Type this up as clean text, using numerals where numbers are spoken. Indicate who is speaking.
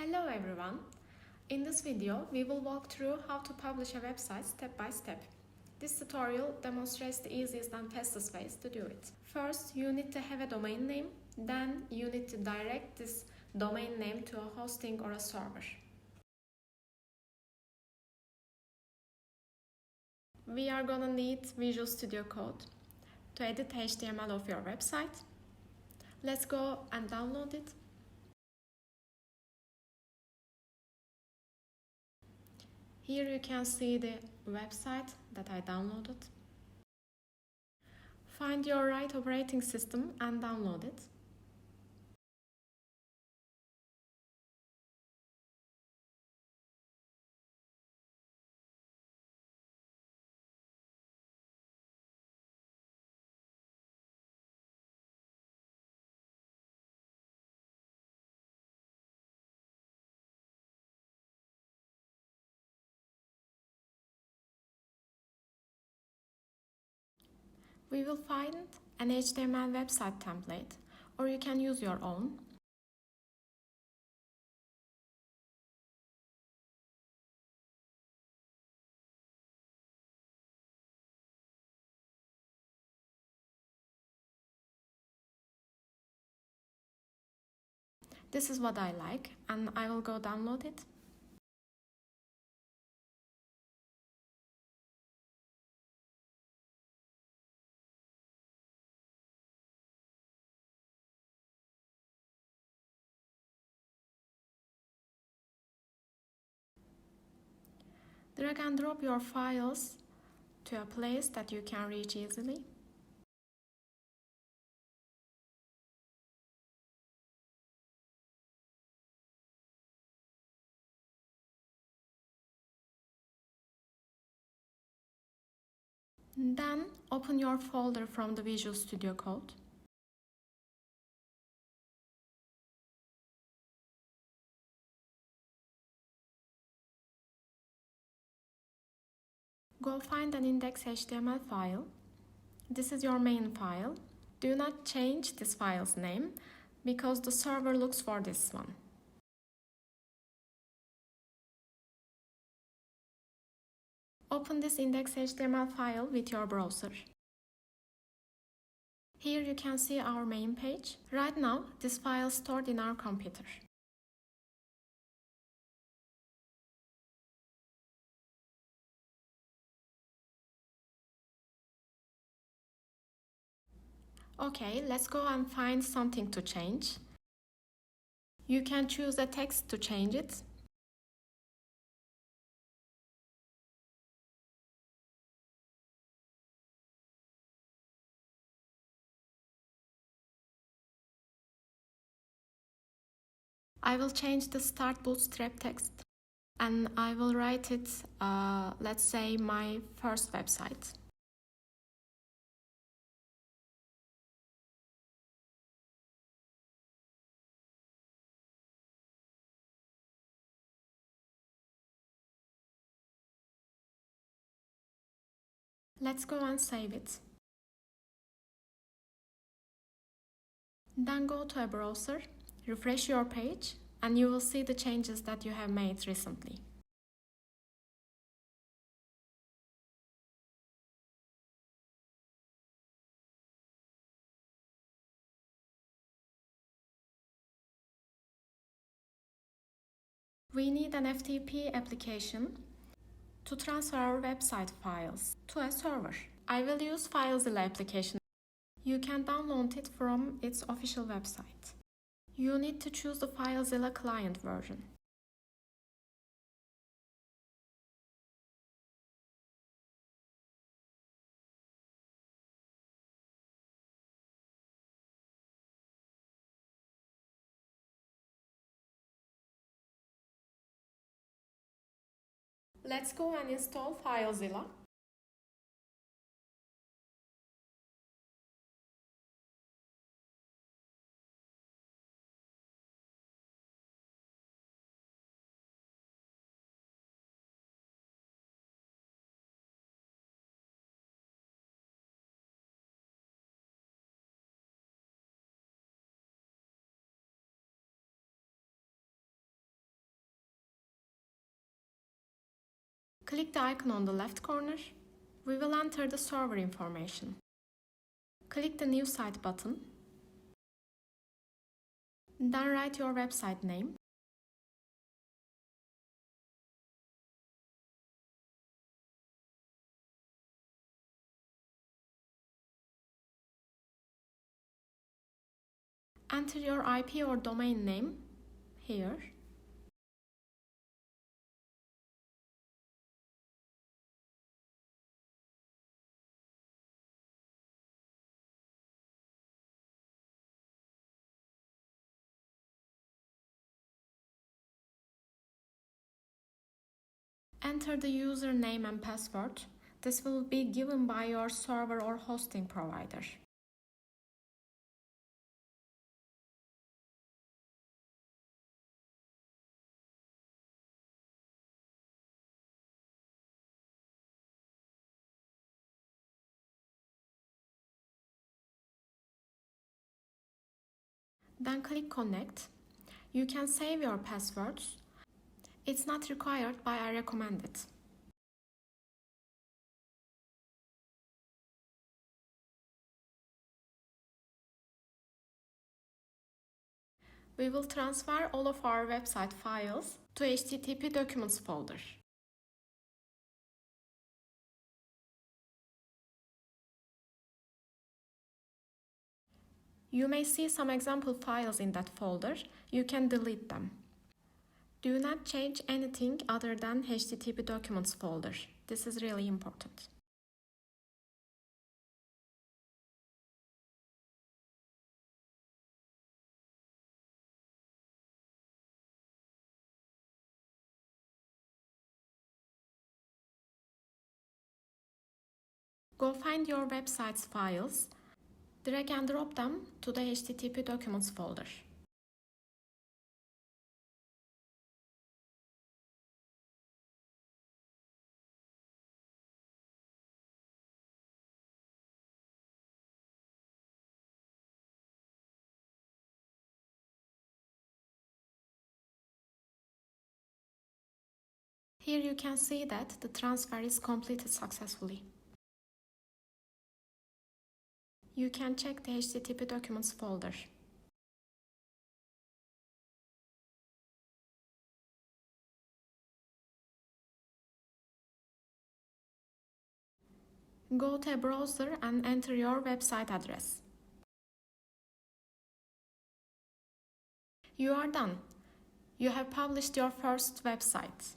Speaker 1: Hello everyone! In this video, we will walk through how to publish a website step by step. This tutorial demonstrates the easiest and fastest ways to do it. First, you need to have a domain name, then you need to direct this domain name to a hosting or a server. We are gonna need Visual Studio Code to edit HTML of your website. Let's go and download it. Here you can see the website that I downloaded. Find your right operating system and download it. We will find an HTML website template, or you can use your own. This is what I like, and I will go download it. Drag and drop your files to a place that you can reach easily. Then open your folder from the Visual Studio Code. Go find an index.html file. This is your main file. Do not change this file's name because the server looks for this one. Open this index.html file with your browser. Here you can see our main page. Right now, this file is stored in our computer. Okay, let's go and find something to change. You can choose a text to change it. I will change the Start Bootstrap text and I will write it, let's say, my first website. Let's go and save it. Then go to a browser, refresh your page, and you will see the changes that you have made recently. We need an FTP application to transfer our website files to a server. I will use FileZilla application. You can download it from its official website. You need to choose the FileZilla client version. Let's go and install FileZilla. Click the icon on the left corner. We will enter the server information. Click the New Site button. Then write your website name. Enter your IP or domain name here. Enter the username and password. This will be given by your server or hosting provider. Then click Connect. You can save your passwords. It's not required, but I recommend it. We will transfer all of our website files to HTTP Documents folder. You may see some example files in that folder. You can delete them. Do not change anything other than HTTP Documents folder. This is really important. Go find your website's files. Drag and drop them to the HTTP Documents folder. Here you can see that the transfer is completed successfully. You can check the HTTP Documents folder. Go to a browser and enter your website address. You are done. You have published your first website.